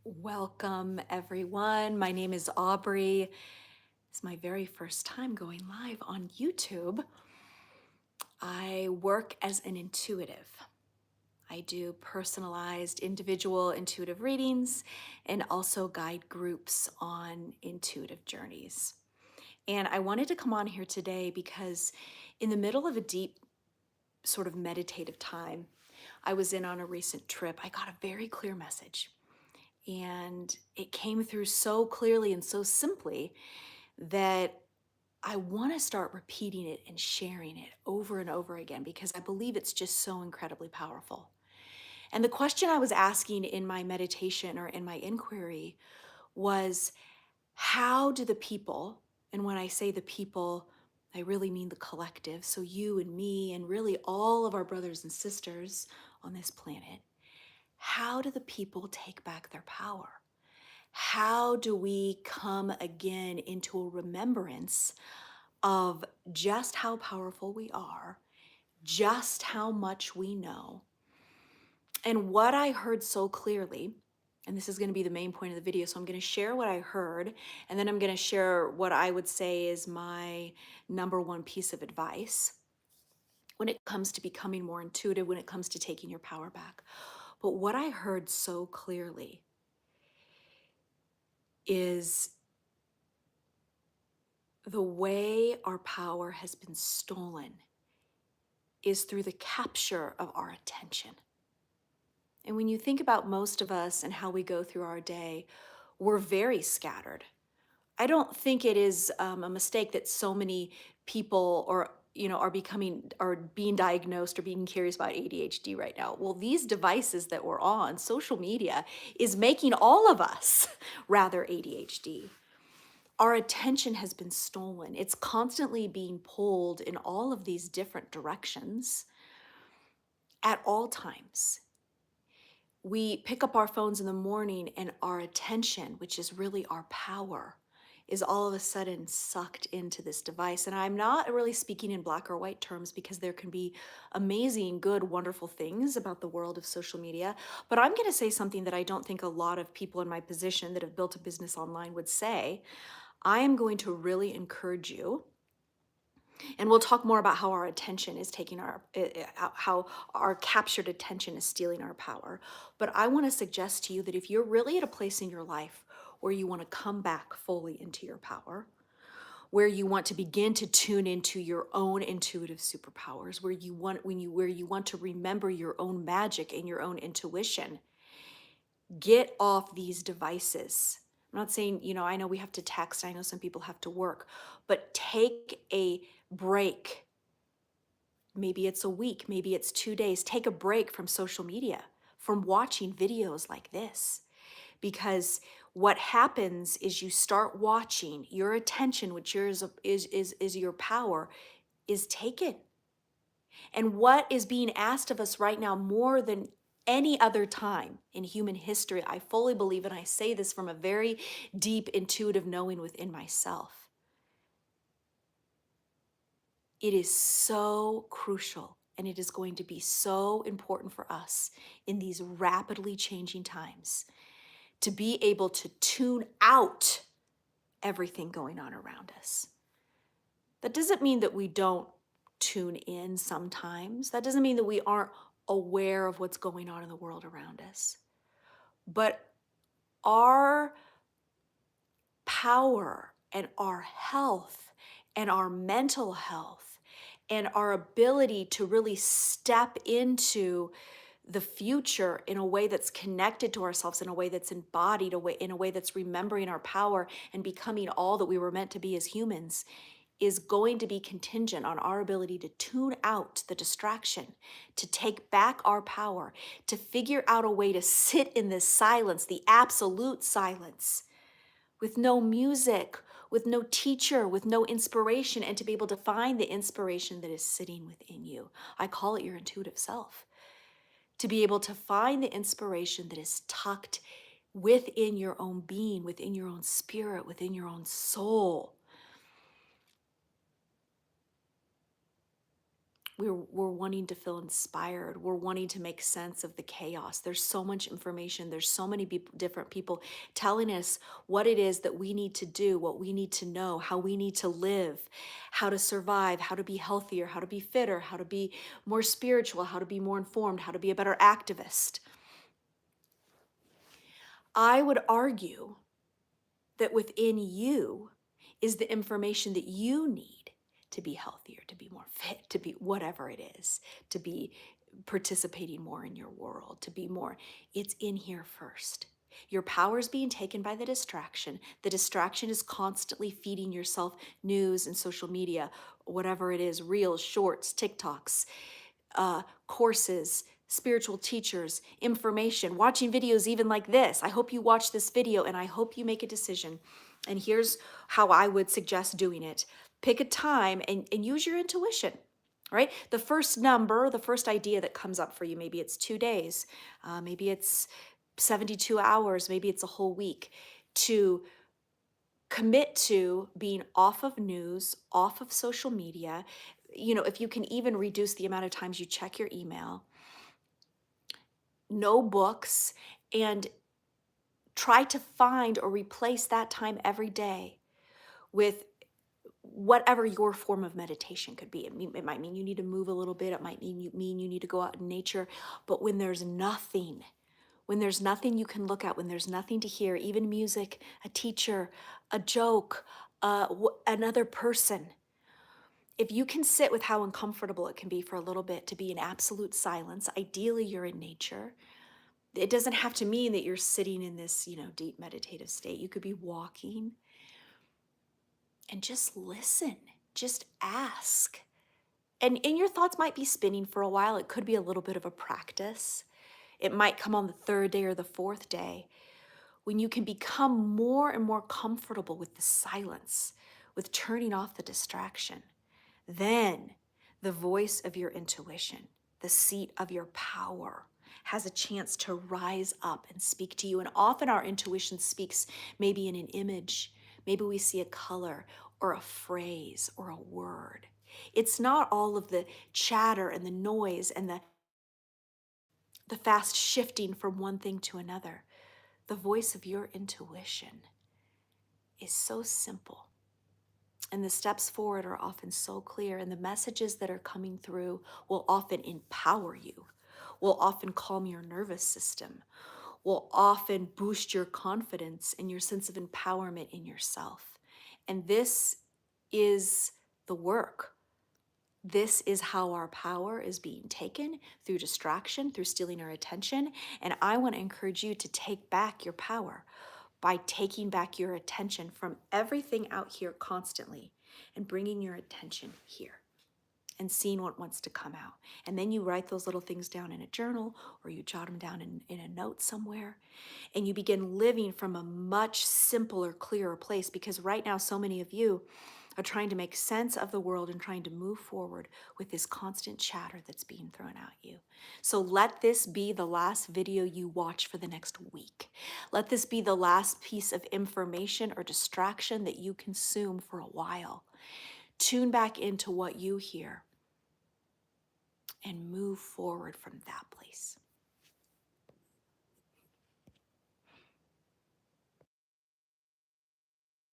Welcome, everyone. My name is Aubry. It's my very first time going live on YouTube. I work as an intuitive. I do personalized individual intuitive readings and also guide groups on intuitive journeys. And I wanted to come on here today because in the middle of a deep sort of meditative time, I was in on a recent trip. I got a very clear message. And it came through so clearly and so simply that I want to start repeating it and sharing it over and over again because I believe it's just so incredibly powerful. And the question I was asking in my meditation or in my inquiry was, how do the people, and when I say the people, I really mean the collective, so you and me and really all of our brothers and sisters on this planet, how do the people take back their power? How do we come again into a remembrance of just how powerful we are, just how much we know? And what I heard so clearly, and this is going to be the main point of the video, so I'm going to share what I heard, and then I'm going to share what I would say is my number one piece of advice when it comes to becoming more intuitive, when it comes to taking your power back. But what I heard so clearly is the way our power has been stolen is through the capture of our attention. And when you think about most of us and how we go through our day, we're very scattered. I don't think it is a mistake that so many people are being diagnosed or being curious about ADHD right now. Well, these devices that we're on, social media, is making all of us rather ADHD. Our attention has been stolen. It's constantly being pulled in all of these different directions at all times. We pick up our phones in the morning and our attention, which is really our power, is all of a sudden sucked into this device. And I'm not really speaking in black or white terms because there can be amazing, good, wonderful things about the world of social media. But I'm going to say something that I don't think a lot of people in my position that have built a business online would say. I am going to really encourage you, and we'll talk more about how our attention is taking how our captured attention is stealing our power. But I want to suggest to you that if you're really at a place in your life where you want to come back fully into your power, where you want to begin to tune into your own intuitive superpowers, where you want to remember your own magic and your own intuition, get off these devices. I'm not saying, I know we have to text, I know some people have to work, but take a break. Maybe it's a week, maybe it's 2 days. Take a break from social media, from watching videos like this. Because what happens is you start watching, your attention, which is your power, is taken. And what is being asked of us right now more than any other time in human history, I fully believe, and I say this from a very deep intuitive knowing within myself, it is so crucial and it is going to be so important for us in these rapidly changing times to be able to tune out everything going on around us. That doesn't mean that we don't tune in sometimes. That doesn't mean that we aren't aware of what's going on in the world around us. But our power and our health and our mental health and our ability to really step into the future in a way that's connected to ourselves, in a way that's embodied, in a way that's remembering our power and becoming all that we were meant to be as humans, is going to be contingent on our ability to tune out the distraction, to take back our power, to figure out a way to sit in this silence, the absolute silence, with no music, with no teacher, with no inspiration, and to be able to find the inspiration that is sitting within you. I call it your intuitive self. To be able to find the inspiration that is tucked within your own being, within your own spirit, within your own soul. We're wanting to feel inspired. We're wanting to make sense of the chaos. There's so much information. There's so many different people telling us what it is that we need to do, what we need to know, how we need to live, how to survive, how to be healthier, how to be fitter, how to be more spiritual, how to be more informed, how to be a better activist. I would argue that within you is the information that you need to be healthier, to be more fit, to be whatever it is, to be participating more in your world, to be more. It's in here first. Your power is being taken by the distraction. The distraction is constantly feeding yourself news and social media, whatever it is, reels, shorts, TikToks, courses, spiritual teachers, information, watching videos even like this. I hope you watch this video and I hope you make a decision. And here's how I would suggest doing it. Pick a time and use your intuition, right? The first number, the first idea that comes up for you, maybe it's 2 days, maybe it's 72 hours, maybe it's a whole week, to commit to being off of news, off of social media. You know, if you can even reduce the amount of times you check your email, no books, and try to find or replace that time every day with whatever your form of meditation could be. It might mean you need to move a little bit. It might mean you need to go out in nature. But when there's nothing you can look at, when there's nothing to hear, even music, a teacher, a joke, another person, if you can sit with how uncomfortable it can be for a little bit to be in absolute silence, ideally you're in nature. It doesn't have to mean that you're sitting in this, deep meditative state. You could be walking and just listen, just ask. And your thoughts might be spinning for a while. It could be a little bit of a practice. It might come on the third day or the fourth day when you can become more and more comfortable with the silence, with turning off the distraction. Then the voice of your intuition, the seat of your power, has a chance to rise up and speak to you. And often our intuition speaks maybe in an image. Maybe we see a color or a phrase or a word. It's not all of the chatter and the noise and the fast shifting from one thing to another. The voice of your intuition is so simple. And the steps forward are often so clear, and the messages that are coming through will often empower you, will often calm your nervous system, will often boost your confidence and your sense of empowerment in yourself. And this is the work. This is how our power is being taken through distraction, through stealing our attention. And I want to encourage you to take back your power by taking back your attention from everything out here constantly and bringing your attention here and seeing what wants to come out. And then you write those little things down in a journal or you jot them down in a note somewhere. And you begin living from a much simpler, clearer place, because right now so many of you are trying to make sense of the world and trying to move forward with this constant chatter that's being thrown at you. So let this be the last video you watch for the next week. Let this be the last piece of information or distraction that you consume for a while. Tune back into what you hear and move forward from that place.